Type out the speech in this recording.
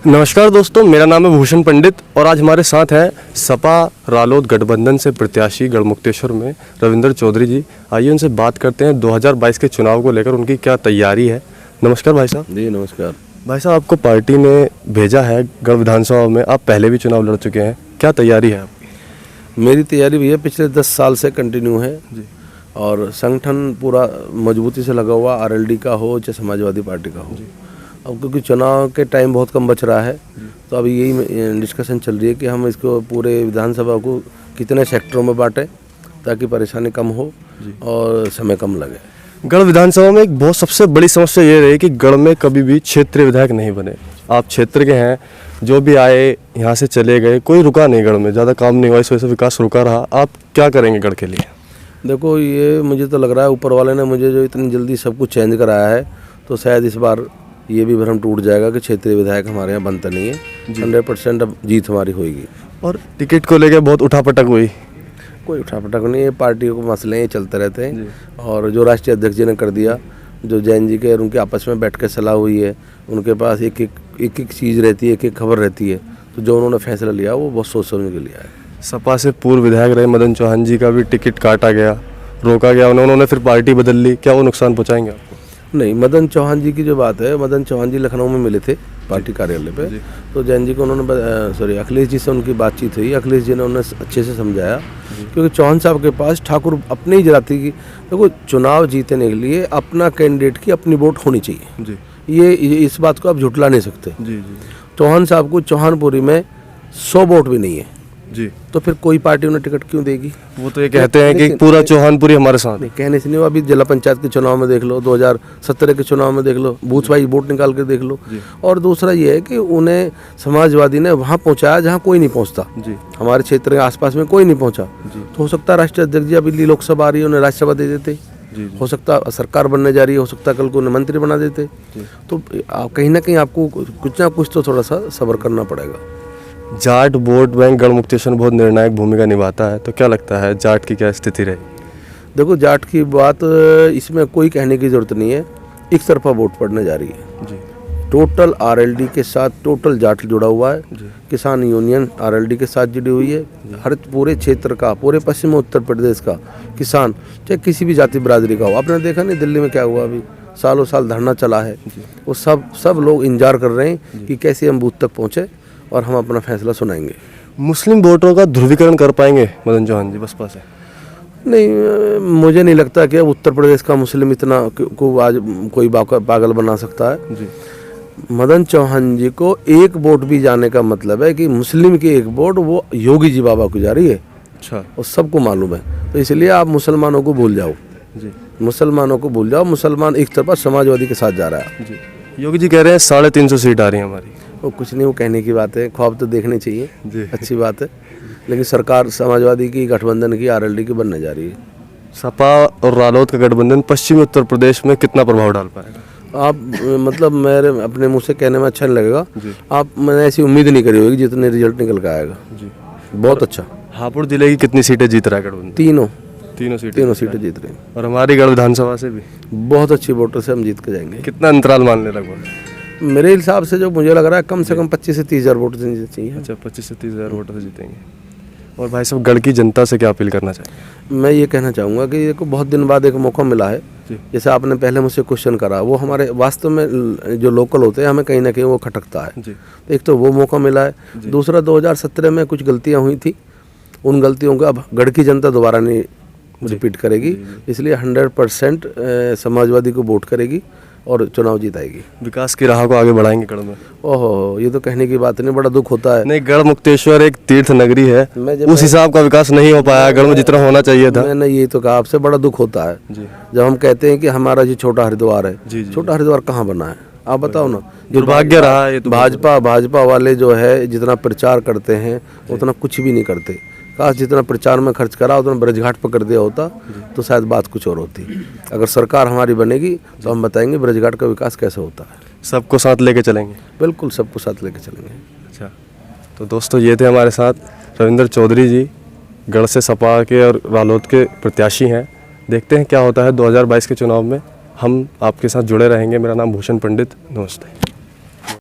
नमस्कार दोस्तों, मेरा नाम है भूषण पंडित और आज हमारे साथ हैं सपा रालोद गठबंधन से प्रत्याशी गढ़मुक्तेश्वर में रविंद्र चौधरी जी। आइए उनसे बात करते हैं 2022 के चुनाव को लेकर उनकी क्या तैयारी है। नमस्कार भाई साहब। जी नमस्कार। भाई साहब, आपको पार्टी ने भेजा है गढ़ विधानसभा में, आप पहले भी चुनाव लड़ चुके हैं, क्या तैयारी है आपकी? मेरी तैयारी भैया पिछले 10 साल से कंटिन्यू है जी। और संगठन पूरा मजबूती से लगा हुआ, आरएलडी का हो चाहे समाजवादी पार्टी का हो। अब क्योंकि चुनाव के टाइम बहुत कम बच रहा है तो अभी यही डिस्कशन चल रही है कि हम इसको पूरे विधानसभा को कितने सेक्टरों में बांटें ताकि परेशानी कम हो और समय कम लगे। गढ़ विधानसभा में एक बहुत सबसे बड़ी समस्या ये रही कि गढ़ में कभी भी क्षेत्रीय विधायक नहीं बने। आप क्षेत्र के हैं, जो भी आए यहाँ से चले गए, कोई रुका नहीं गढ़ में, ज़्यादा काम नहीं हुआ, इस वजह से विकास रुका रहा। आप क्या करेंगे गढ़ के लिए? देखो, ये मुझे तो लग रहा है ऊपर वाले ने मुझे जो इतनी जल्दी सब कुछ चेंज कराया है तो शायद इस बार ये भी भ्रम टूट जाएगा कि क्षेत्रीय विधायक हमारे यहाँ बनता नहीं है। 100% अब जीत हमारी होगी। और टिकट को लेकर बहुत उठापटक हुई। कोई उठापटक नहीं है, पार्टियों के मसले ये चलते रहते हैं और जो राष्ट्रीय अध्यक्ष जी ने कर दिया, जो जैन जी के और उनके आपस में बैठ कर सलाह हुई है, उनके पास एक एक चीज़ रहती है, एक एक खबर रहती है, तो जो उन्होंने फैसला लिया वो बहुत सोच समझ के लिया है। सपा से पूर्व विधायक रहे मदन चौहान जी का भी टिकट काटा गया, रोका गया, उन्होंने फिर पार्टी बदल ली, क्या वो नुकसान पहुँचाएंगे आपको? नहीं, मदन चौहान जी की जो बात है, मदन चौहान जी लखनऊ में मिले थे पार्टी कार्यालय पे, तो जैन जी को उन्होंने अखिलेश जी से उनकी बातचीत हुई। अखिलेश जी ने उन्हें अच्छे से समझाया क्योंकि चौहान साहब के पास ठाकुर अपनी ही जाति की, देखो चुनाव जीतने के लिए अपना कैंडिडेट की अपनी वोट होनी चाहिए जी। ये इस बात को आप झुटला नहीं सकते जी। चौहान साहब को चौहानपुरी में 100 वोट भी नहीं है जी, तो फिर कोई पार्टी उन्हें टिकट क्यों देगी? वो तो ये कहते हैं कि पूरा चौहानपुरी हमारे साथ। नहीं, कहने से नहीं हुआ। अभी जिला पंचायत के चुनाव में देख लो, 2017 के चुनाव में देख लो, बूथ वाइज वोट निकाल के देख लो। और दूसरा ये है कि उन्हें समाजवादी ने वहाँ पहुँचाया जहाँ कोई नहीं पहुँचता जी। हमारे क्षेत्र के आसपास में कोई नहीं पहुँचा, तो हो सकता है राष्ट्रीय अध्यक्ष जी अभी लोकसभा आ रही है, उन्हें राज्यसभा दे देते, हो सकता सरकार बनने जा रही है, हो सकता कल को उन्हें मंत्री बना देते। तो कहीं ना कहीं आपको कुछ ना कुछ तो थोड़ा सा सब्र करना पड़ेगा। जाट वोट बैंक गढ़मुक्तेश्वर में बहुत निर्णायक भूमिका निभाता है, तो क्या लगता है जाट की क्या स्थिति रही? देखो, जाट की बात इसमें कोई कहने की ज़रूरत नहीं है, एक तरफा वोट पड़ने जा रही है जी। टोटल आरएलडी के साथ टोटल जाट जुड़ा हुआ है, किसान यूनियन आरएलडी के साथ जुड़ी हुई है। हर पूरे क्षेत्र का, पूरे पश्चिमी उत्तर प्रदेश का किसान, चाहे किसी भी जाति बिरादरी का हो। आपने देखा नहीं दिल्ली में क्या हुआ, अभी सालों साल धरना चला है, वो सब लोग इंतजार कर रहे हैं कि कैसे हम बूथ तक पहुँचे और हम अपना फैसला सुनाएंगे। मुस्लिम वोटरों का ध्रुवीकरण कर पाएंगे मदन चौहान जी बसपा से? नहीं, मुझे नहीं लगता कि उत्तर प्रदेश का मुस्लिम इतना को आज कोई पागल बना सकता है जी। मदन चौहान जी को एक वोट भी जाने का मतलब है कि मुस्लिम की एक वोट वो योगी जी बाबा को जा रही है। अच्छा। और सबको मालूम है, तो इसलिए आप मुसलमानों को भूल जाओ जी। मुसलमानों को भूल जाओ। मुसलमान एक तरफा समाजवादी के साथ जा रहा है जी। योगी जी कह रहे हैं 350 सीट आ रही है हमारी। वो कुछ नहीं, वो कहने की बात है, ख्वाब तो देखने चाहिए जी। अच्छी बात है, लेकिन सरकार समाजवादी की, गठबंधन की, आरएलडी की बनने जा रही है। सपा और रालोद का गठबंधन पश्चिमी उत्तर प्रदेश में कितना प्रभाव डाल पाएगा? आप मतलब मेरे अपने मुँह से कहने में अच्छा नहीं लगेगा, मैंने ऐसी उम्मीद नहीं करी होगी जितने रिजल्ट निकल कर आएगा जी। बहुत अच्छा। हापुड़ जिले की कितनी सीटें जीत रहा है गठबंधन? तीनों सीटें जीत रही हैं। और हमारी गढ़ विधानसभा से भी बहुत अच्छी वोटर से हम जीत के जाएंगे। कितना अंतराल मान ले लगभग? मेरे हिसाब से जो मुझे लग रहा है कम से कम 25 से 30 हज़ार वोट से चाहिए। अच्छा, 25 से 30 हज़ार वोट से जीतेंगे। और भाई साहब, गढ़ की जनता से क्या अपील करना चाहिए? मैं ये कहना चाहूँगा कि देखो, बहुत दिन बाद एक मौका मिला है। जैसे आपने पहले मुझसे क्वेश्चन करा, वो हमारे वास्तव में जो लोकल होते हैं हमें कहीं ना कहीं वो खटकता है जी। एक तो वो मौका मिला है, दूसरा 2017 में कुछ गलतियाँ हुई थी, उन गलतियों का अब गढ़ की जनता दोबारा नहीं रिपीट करेगी, इसलिए 100% समाजवादी को वोट करेगी और चुनाव जीताएगी। विकास की राह को आगे बढ़ाएंगे गढ़ में? ओहो, ये तो कहने की बात नहीं, बड़ा दुख होता है। नहीं, गढ़मुक्तेश्वर एक तीर्थ नगरी है, उस हिसाब का विकास नहीं हो पाया गढ़ में जितना होना चाहिए था। मैंने यही तो कहा आपसे, बड़ा दुख होता है जब हम कहते हैं कि हमारा जो छोटा हरिद्वार है, छोटा हरिद्वार कहाँ बना है? आप बताओ ना। दुर्भाग्य रहा है। भाजपा वाले जो है जितना प्रचार करते हैं उतना कुछ भी नहीं करते। काश जितना प्रचार में खर्च करा उतना ब्रजघाट पर कर दिया होता तो शायद बात कुछ और होती। अगर सरकार हमारी बनेगी तो हम बताएंगे ब्रजघाट का विकास कैसे होता है। सबको साथ लेके चलेंगे? बिल्कुल, सबको साथ लेके चलेंगे। अच्छा, तो दोस्तों ये थे हमारे साथ रविंद्र चौधरी जी, गढ़ से सपा के और रालोद के प्रत्याशी हैं। देखते हैं क्या होता है 2022 के चुनाव में। हम आपके साथ जुड़े रहेंगे। मेरा नाम भूषण पंडित, नमस्ते।